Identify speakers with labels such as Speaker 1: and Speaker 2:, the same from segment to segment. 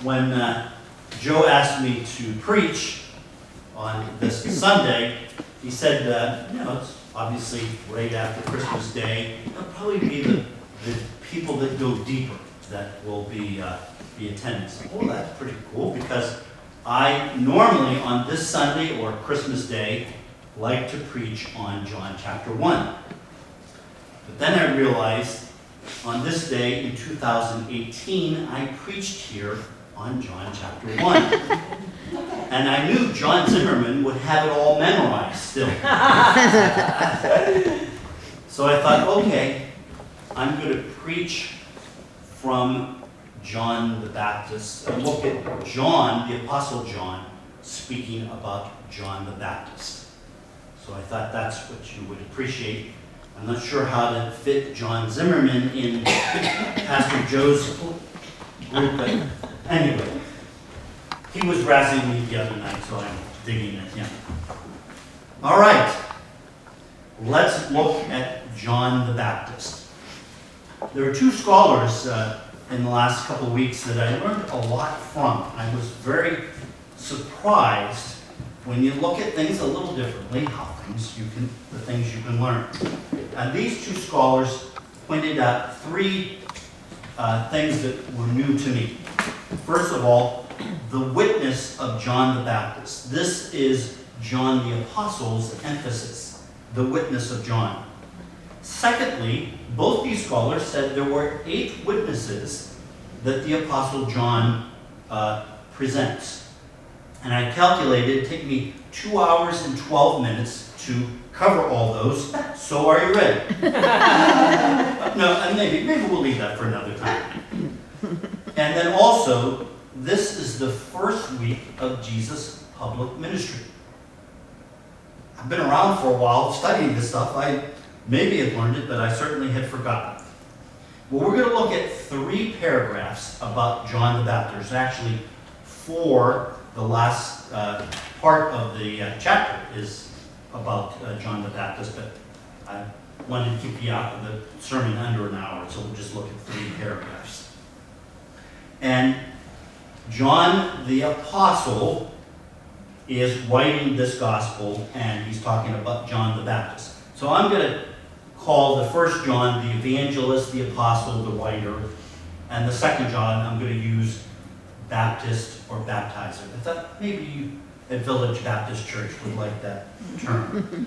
Speaker 1: when Joe asked me to preach on this Sunday, he said, it's obviously right after Christmas Day. It'll probably be the people that go deeper that will be attending. So, that's pretty cool, because I normally on this Sunday or Christmas Day like to preach on John chapter 1. But then I realized on this day in 2018, I preached here on John chapter 1. And I knew John Zimmerman would have it all memorized still. So I thought, okay, I'm going to preach from John the Baptist and look at John, the Apostle John, speaking about John the Baptist. So I thought that's what you would appreciate. I'm not sure how to fit John Zimmerman in Pastor Joe's group, but anyway, he was razzing me the other night, so I'm digging at him. All right, let's look at John the Baptist. There are two scholars in the last couple of weeks that I learned a lot from. I was very surprised when you look at things a little differently, the things you can learn. And these two scholars pointed out three things that were new to me. First of all, the witness of John the Baptist. This is John the Apostle's emphasis, the witness of John. Secondly, both these scholars said there were 8 witnesses that the Apostle John presents. And I calculated it'd take me 2 hours and 12 minutes to cover all those. So are you ready? No, and maybe we'll leave that for another time. And then also, this is the first week of Jesus' public ministry. I've been around for a while studying this stuff. I maybe had learned it, but I certainly had forgotten. Well, we're going to look at 3 paragraphs about John the Baptist. There's actually 4. The last part of the chapter is about John the Baptist, but I wanted to keep you out of the sermon under an hour, so we'll just look at 3 paragraphs. And John the Apostle is writing this gospel, and he's talking about John the Baptist. So I'm going to call the first John the evangelist, the apostle, the writer, and the second John I'm going to use Baptist or baptizer. I thought maybe you at Village Baptist Church would like that term.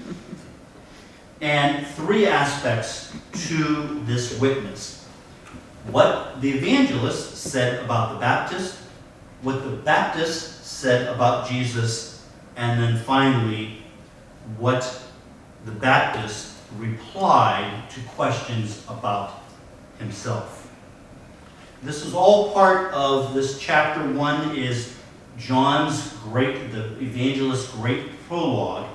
Speaker 1: And 3 aspects to this witness. What the evangelist said about the Baptist, what the Baptist said about Jesus, and then finally, what the Baptist replied to questions about himself. This is all part of this chapter 1 is John's the evangelist's great prologue,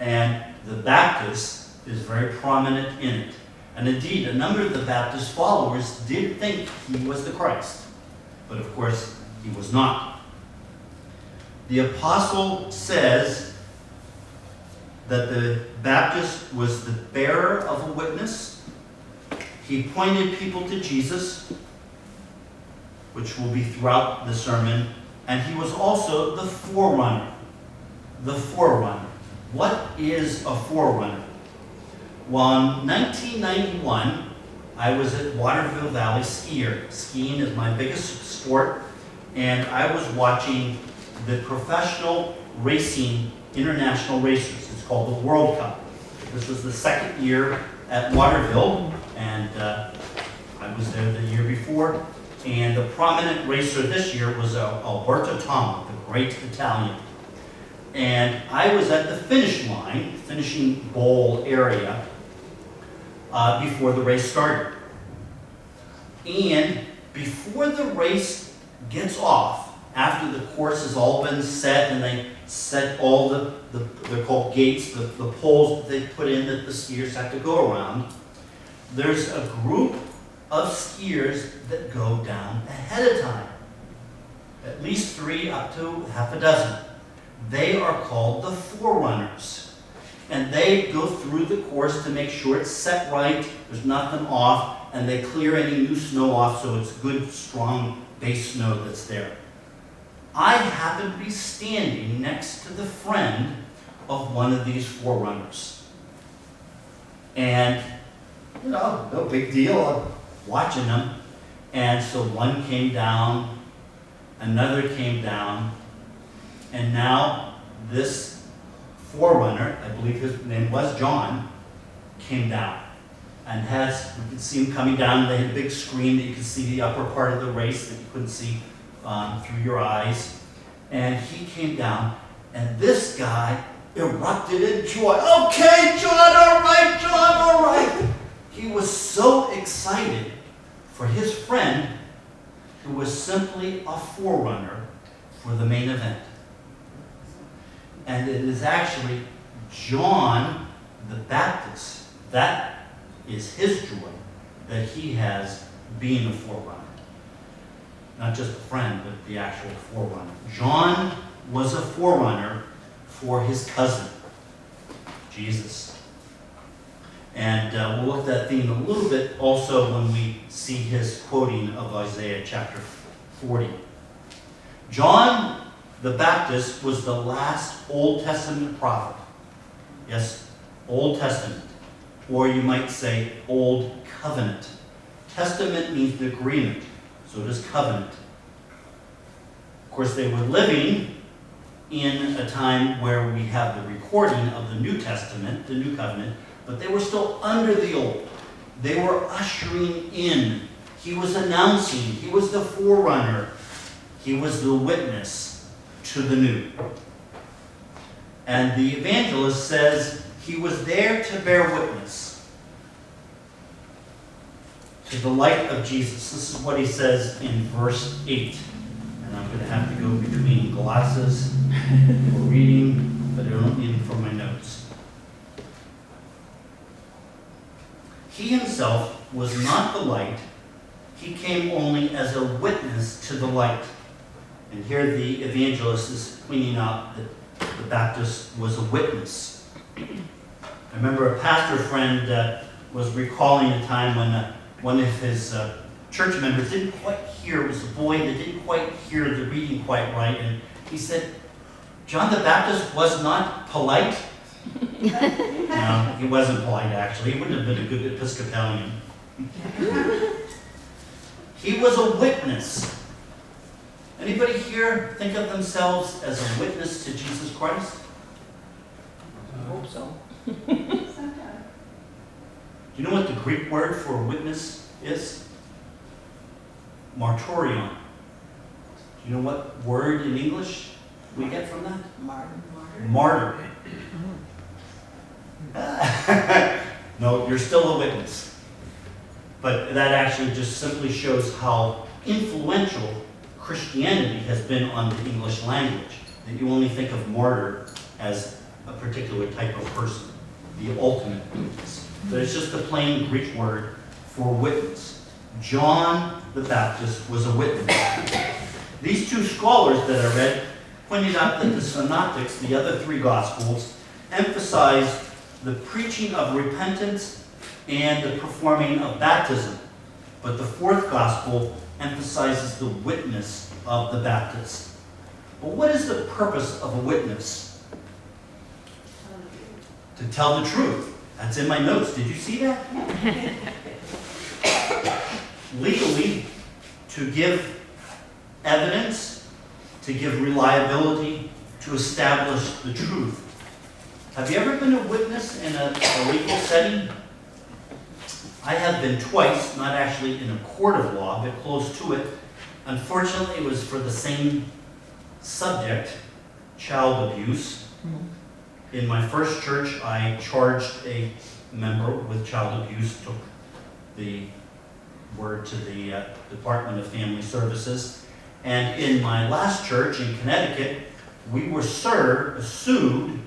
Speaker 1: and the Baptist is very prominent in it. And indeed, a number of the Baptist followers did think he was the Christ, but of course, he was not. The apostle says that the Baptist was the bearer of a witness. He pointed people to Jesus, which will be throughout the sermon, and he was also the forerunner. The forerunner. What is a forerunner? Well, in 1991, I was at Waterville Valley Skiing is my biggest sport, and I was watching the professional racing, international racers. It's called the World Cup. This was the second year at Waterville, and I was there the year before. And the prominent racer this year was Alberto Tomma, the great Italian. And I was at the finish line, finishing bowl area, before the race started. And before the race gets off, after the course has all been set and they set all they're called gates, the poles that they put in that the skiers have to go around, there's a group of skiers that go down ahead of time. At least 3 up to half a dozen. They are called the forerunners. and they go through the course to make sure it's set right, there's nothing off, and they clear any new snow off so it's good, strong base snow that's there. I happen to be standing next to the friend of one of these forerunners. And, no big deal, I'm watching them. And so one came down, another came down, and now this forerunner, I believe his name was John, came down. And you could see him coming down. They had a big screen that you could see the upper part of the race that you couldn't see through your eyes. And he came down, and this guy erupted in joy. Okay, John, all right, John, all right. He was so excited for his friend who was simply a forerunner for the main event. And it is actually John the Baptist. That is his joy that he has being a forerunner. Not just a friend, but the actual forerunner. John was a forerunner for his cousin, Jesus. And we'll look at that theme a little bit also when we see his quoting of Isaiah chapter 40. John the Baptist was the last Old Testament prophet. Yes, Old Testament. Or you might say Old Covenant. Testament means the agreement, so does covenant. Of course, they were living in a time where we have the recording of the New Testament, the New Covenant, but they were still under the Old. They were ushering in. He was announcing. He was the forerunner. He was the witness to the new. And the evangelist says, he was there to bear witness to the light of Jesus. This is what he says in verse 8. And I'm going to have to go between glasses for reading, but I don't need them for my notes. He himself was not the light. He came only as a witness to the light. And here the evangelist is pointing out that the Baptist was a witness. I remember a pastor friend was recalling a time when one of his church members didn't quite hear, it was a boy that didn't quite hear the reading quite right, and he said, John the Baptist was not polite. No, he wasn't polite actually. He wouldn't have been a good Episcopalian. He was a witness. Anybody here think of themselves as a witness to Jesus Christ?
Speaker 2: I hope so.
Speaker 1: Do you know what the Greek word for witness is? Martyrion. Do you know what word in English we get from that? Martyr. No, you're still a witness. But that actually just simply shows how influential Christianity has been on the English language. That you only think of martyr as a particular type of person, the ultimate witness. But it's just a plain Greek word for witness. John the Baptist was a witness. These two scholars that I read pointed out that the synoptics, the other three gospels, emphasized the preaching of repentance and the performing of baptism. But the fourth gospel emphasizes the witness of the Baptist. But what is the purpose of a witness? To tell the truth. That's in my notes. Did you see that? Legally, to give evidence, to give reliability, to establish the truth. Have you ever been a witness in a legal setting? I have been twice, not actually in a court of law, but close to it. Unfortunately, it was for the same subject, child abuse. In my first church, I charged a member with child abuse, took the word to the Department of Family Services. And in my last church in Connecticut, we were sued,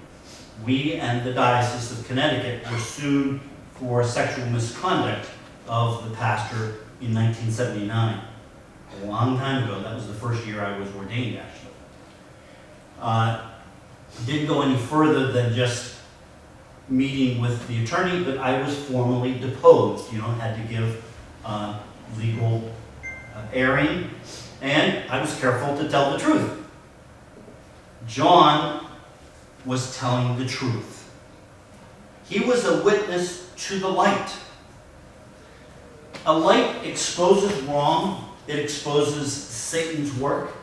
Speaker 1: we and the Diocese of Connecticut were sued for sexual misconduct of the pastor in 1979. A long time ago. That was the first year I was ordained, actually. Didn't go any further than just meeting with the attorney, but I was formally deposed, had to give legal airing, and I was careful to tell the truth. John was telling the truth. He was a witness to the light. A light exposes wrong, it exposes Satan's work,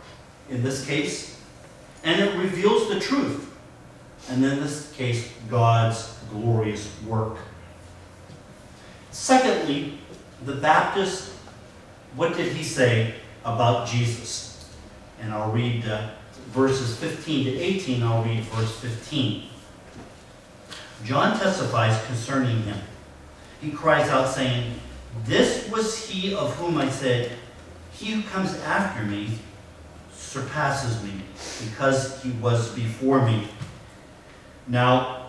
Speaker 1: in this case, and it reveals the truth, and in this case, God's glorious work. Secondly, the Baptist, what did he say about Jesus? And I'll read verses 15 to 18, I'll read verse 15. John testifies concerning him. He cries out saying, "This was he of whom I said, he who comes after me surpasses me, because he was before me." Now,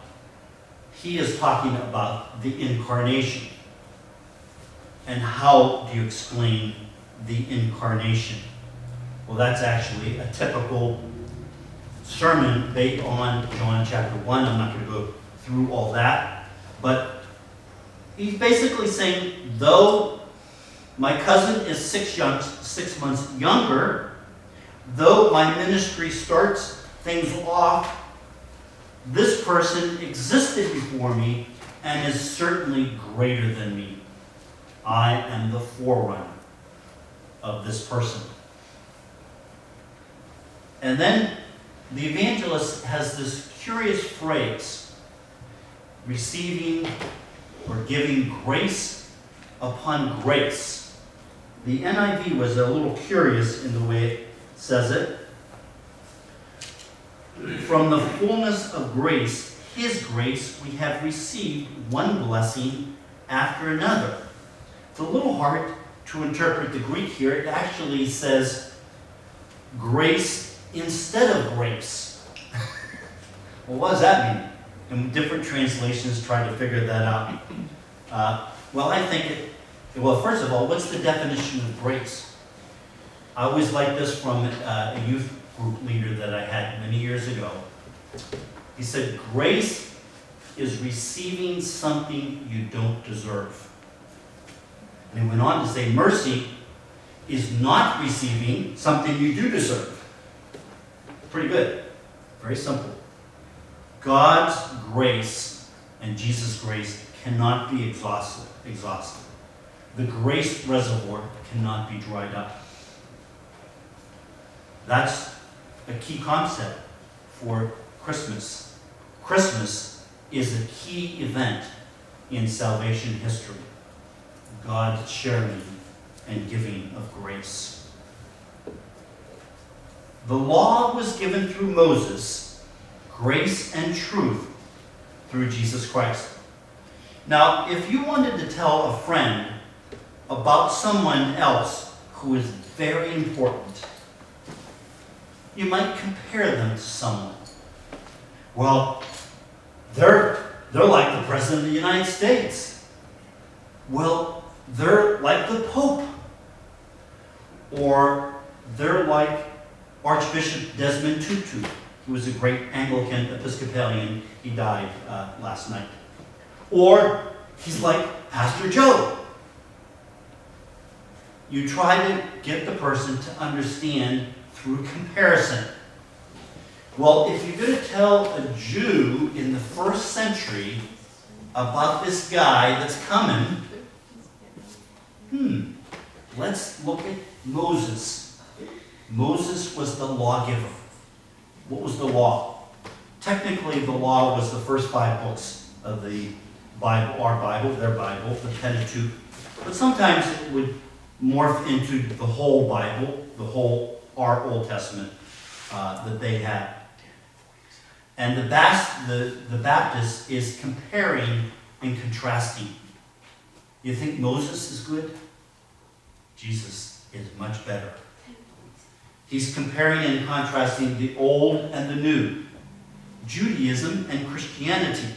Speaker 1: he is talking about the incarnation. And how do you explain the incarnation? Well, that's actually a typical sermon based on John chapter 1. I'm not going to go through all that. But he's basically saying, though my cousin is 6 months younger, though my ministry starts things off, this person existed before me and is certainly greater than me. I am the forerunner of this person. And then the evangelist has this curious phrase, receiving or giving grace upon grace. The NIV was a little curious in the way it says it. From the fullness of grace, his grace, we have received one blessing after another. It's a little hard to interpret the Greek here. It actually says grace instead of grace. Well, what does that mean? And different translations try to figure that out. Well, I think well, first of all, what's the definition of grace? I always liked this from a youth group leader that I had many years ago. He said, grace is receiving something you don't deserve. And he went on to say, mercy is not receiving something you do deserve. Pretty good. Very simple. God's grace and Jesus' grace cannot be exhausted. The grace reservoir cannot be dried up. That's a key concept for Christmas. Christmas is a key event in salvation history. God's sharing and giving of grace. The law was given through Moses, grace and truth through Jesus Christ. Now, if you wanted to tell a friend about someone else who is very important, you might compare them to someone. Well, they're like the President of the United States. Well, they're like the Pope. Or they're like Archbishop Desmond Tutu. He was a great Anglican Episcopalian. He died last night. Or he's like Pastor Joe. You try to get the person to understand through comparison. Well, if you're going to tell a Jew in the first century about this guy that's coming, let's look at Moses. Moses was the lawgiver. What was the law? Technically, the law was the first 5 books of the Bible, our Bible, their Bible, the Pentateuch. But sometimes it would morph into the whole Bible, our Old Testament that they had. And the Baptist is comparing and contrasting. You think Moses is good? Jesus is much better. He's comparing and contrasting the old and the new, Judaism and Christianity.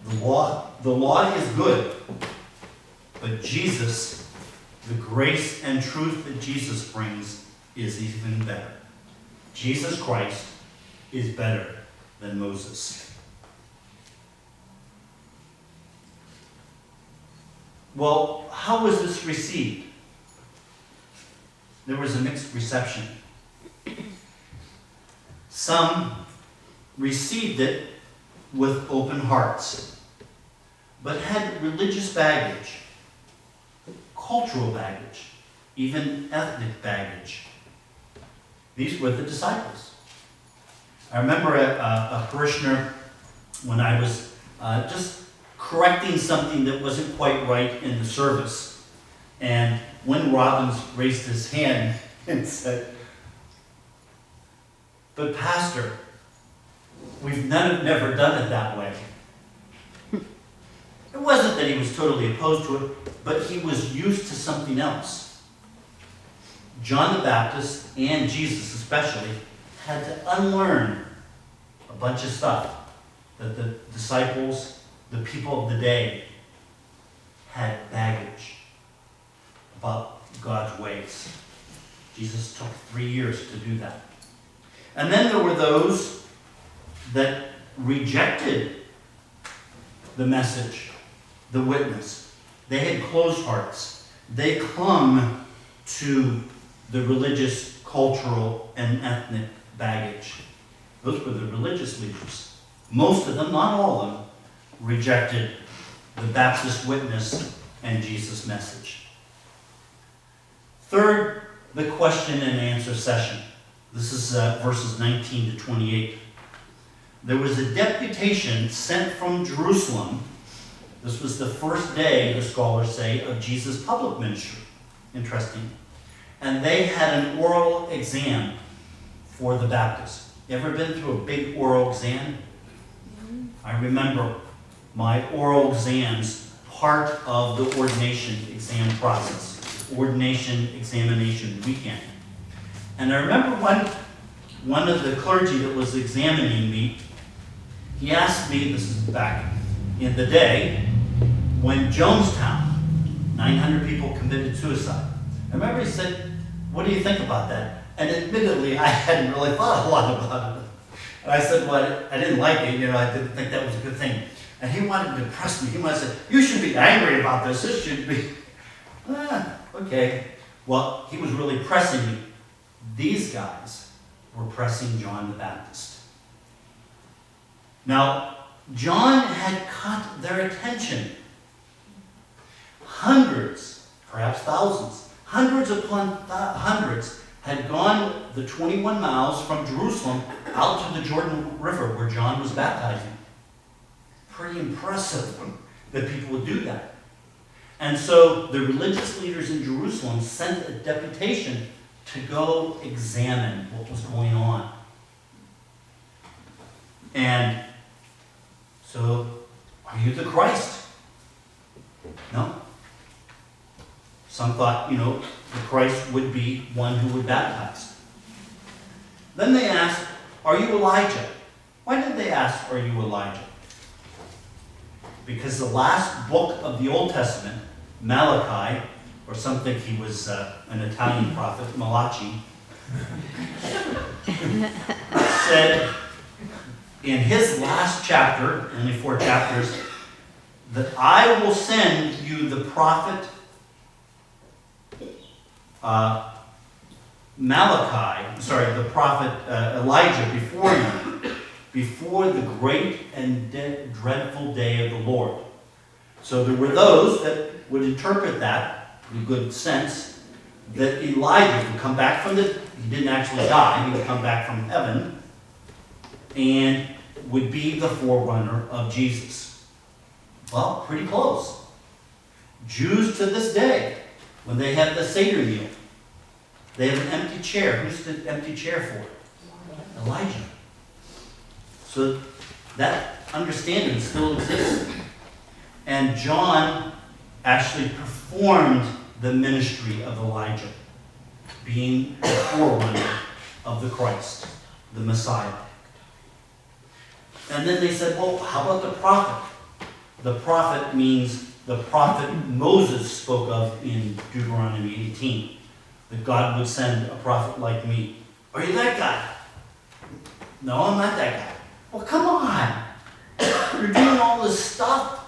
Speaker 1: The law is good, but Jesus, the grace and truth that Jesus brings, is even better. Jesus Christ is better than Moses. Well, how was this received? There was a mixed reception. Some received it with open hearts, but had religious baggage, cultural baggage, even ethnic baggage. These were the disciples. I remember a parishioner, when I was just correcting something that wasn't quite right in the service, and when Robbins raised his hand and said, "But Pastor, we've never done it that way." It wasn't that he was totally opposed to it, but he was used to something else. John the Baptist, and Jesus especially, had to unlearn a bunch of stuff that the disciples, the people of the day, had baggage about God's ways. Jesus took 3 years to do that. And then there were those that rejected the message, the witness. They had closed hearts. They clung to the religious, cultural, and ethnic baggage. Those were the religious leaders. Most of them, not all of them, rejected the Baptist witness and Jesus' message. Third, the question and answer session. This is verses 19 to 28. There was a deputation sent from Jerusalem. This was the first day, the scholars say, of Jesus' public ministry. Interesting. And they had an oral exam for the Baptists. You ever been through a big oral exam? I remember my oral exams, part of the ordination exam process, ordination examination weekend. And I remember one of the clergy that was examining me, he asked me, this is back in the day, when Jonestown, 900 people committed suicide. I remember he said, "What do you think about that?" And admittedly, I hadn't really thought a lot about it. And I said, well, I didn't like it, I didn't think that was a good thing. And he wanted to press me. He wanted to say, "You should be angry about this. This should be," okay. Well, he was really pressing me. These guys were pressing John the Baptist. Now, John had caught their attention. Hundreds, perhaps thousands, hundreds upon hundreds had gone the 21 miles from Jerusalem out to the Jordan River where John was baptizing. Pretty impressive that people would do that. And so the religious leaders in Jerusalem sent a deputation to go examine what was going on. And so, are you the Christ? No. Some thought, the Christ would be one who would baptize. Then they asked, "Are you Elijah?" Why did they ask, "Are you Elijah?" Because the last book of the Old Testament, Malachi, or some think he was an Italian prophet, Malachi, said in his last chapter, only 4 chapters, that I will send you the prophet the prophet Elijah before you, before the great and dreadful day of the Lord. So there were those that would interpret that, in good sense, that Elijah would come back from he didn't actually die, he would come back from heaven, and would be the forerunner of Jesus. Well, pretty close. Jews to this day, when they have the Seder meal, they have an empty chair. Who's the empty chair for? Elijah. So that understanding still exists. And John actually performed the ministry of Elijah, being the forerunner of the Christ, the Messiah. And then they said, well, how about the prophet? The prophet means the prophet Moses spoke of in Deuteronomy 18, that God would send a prophet like me. Are you that guy? No, I'm not that guy. Well, come on. You're doing all this stuff.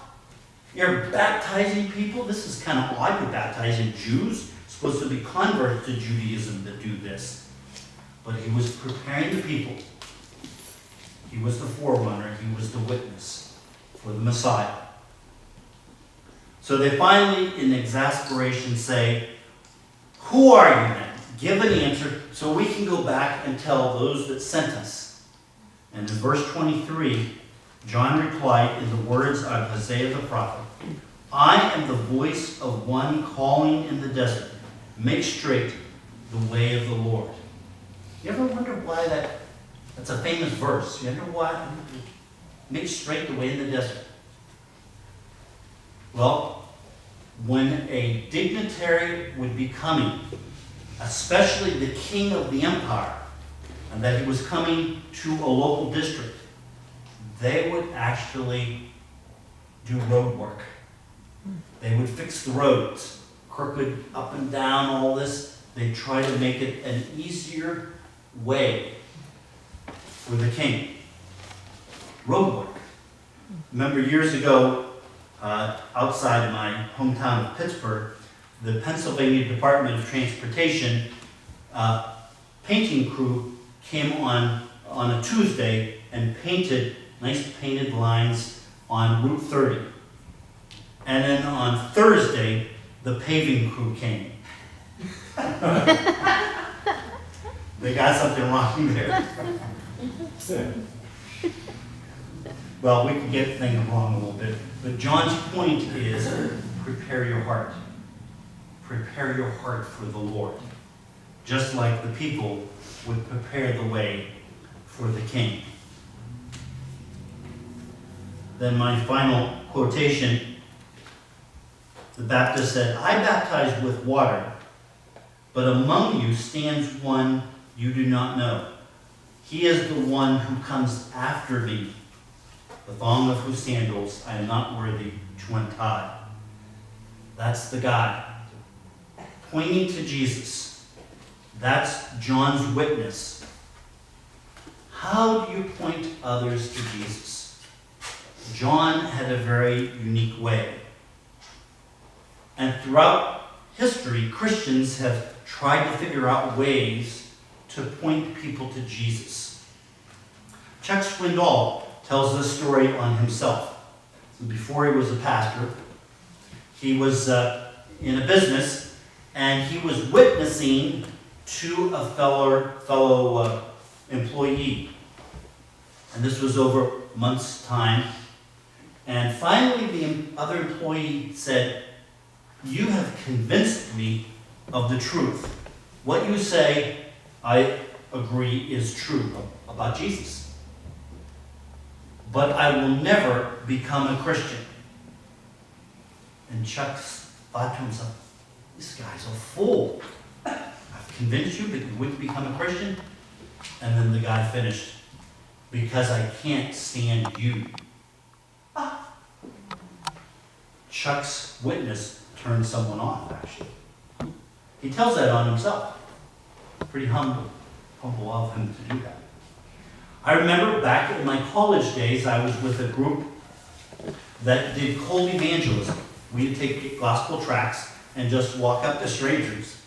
Speaker 1: You're baptizing people? This is kind of odd. You're baptizing Jews, supposed to be converts to Judaism that do this. But he was preparing the people. He was the forerunner. He was the witness for the Messiah. So they finally, in exasperation, say, "Who are you then? Give an answer so we can go back and tell those that sent us." And in verse 23, John replied in the words of Isaiah the prophet, "I am the voice of one calling in the desert, make straight the way of the Lord." You ever wonder why that's a famous verse? You wonder why? Make straight the way in the desert. Well, when a dignitary would be coming, especially the king of the empire, and that he was coming to a local district, they would actually do road work. They would fix the roads, crooked up and down, all this. They'd try to make it an easier way for the king. Road work. Remember years ago, outside my hometown of Pittsburgh, the Pennsylvania Department of Transportation painting crew came on a Tuesday and painted nice painted lines on Route 30. And then on Thursday, the paving crew came. They got something wrong there. Well, we can get things wrong a little bit. But John's point is, prepare your heart. Prepare your heart for the Lord. Just like the people would prepare the way for the king. Then my final quotation, the Baptist said, "I baptize with water, but among you stands one you do not know. He is the one who comes after me, the thong of whose sandals I am not worthy to untie." That's the guy. Pointing to Jesus. That's John's witness. How do you point others to Jesus? John had a very unique way. And throughout history, Christians have tried to figure out ways to point people to Jesus. Chuck Swindoll tells this story on himself. Before he was a pastor, he was in a business, and he was witnessing to a fellow employee. And this was over months' time. And finally, the other employee said, "You have convinced me of the truth. What you say, I agree, is true about Jesus. But I will never become a Christian." And Chuck thought to himself, "This guy's a fool. I've convinced you, but you wouldn't become a Christian?" And then the guy finished, "Because I can't stand you." Chuck's witness turned someone off, actually. He tells that on himself. Pretty humble of him to do that. I remember back in my college days, I was with a group that did cold evangelism. We'd take gospel tracts and just walk up to strangers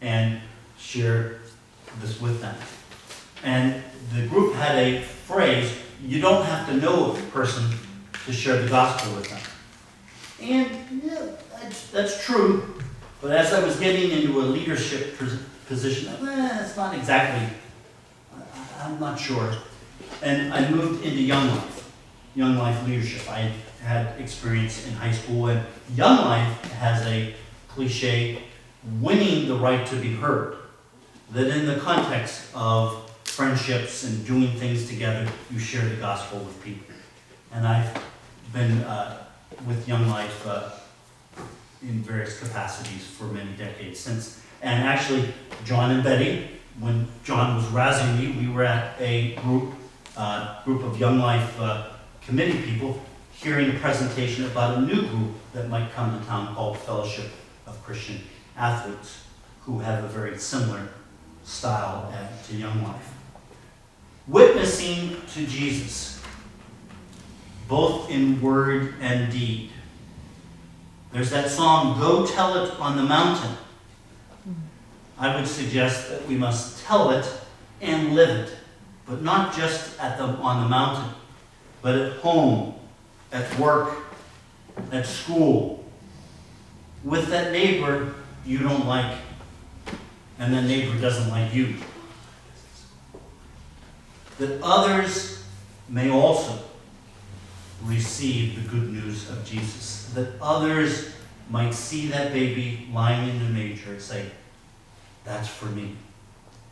Speaker 1: and share this with them. And the group had a phrase, "You don't have to know a person to share the gospel with them." And yeah, that's true. But as I was getting into a leadership position, it's not exactly, I'm not sure. And I moved into young life leadership. I had experience in high school, and young life has a cliche, winning the right to be heard. That in the context of friendships and doing things together, you share the gospel with people. And I've been with Young Life in various capacities for many decades since. And actually, John and Betty, when John was razzing me, we were at a group of Young Life committee people hearing a presentation about a new group that might come to town called Fellowship of Christian Athletes, who have a very similar style to Young Life. Witnessing to Jesus, both in word and deed. There's that song, Go Tell It on the Mountain. I would suggest that we must tell it and live it, but not just on the mountain, but at home, at work, at school, with that neighbor you don't like, and that neighbor doesn't like you. That others may also receive the good news of Jesus. That others might see that baby lying in the manger and say, that's for me.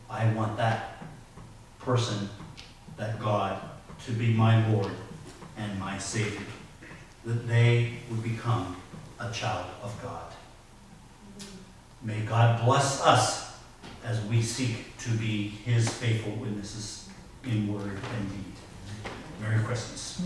Speaker 1: I want that person, that God, to be my Lord and my Savior. That they would become a child of God. May God bless us as we seek to be His faithful witnesses in word and deed. Merry Christmas.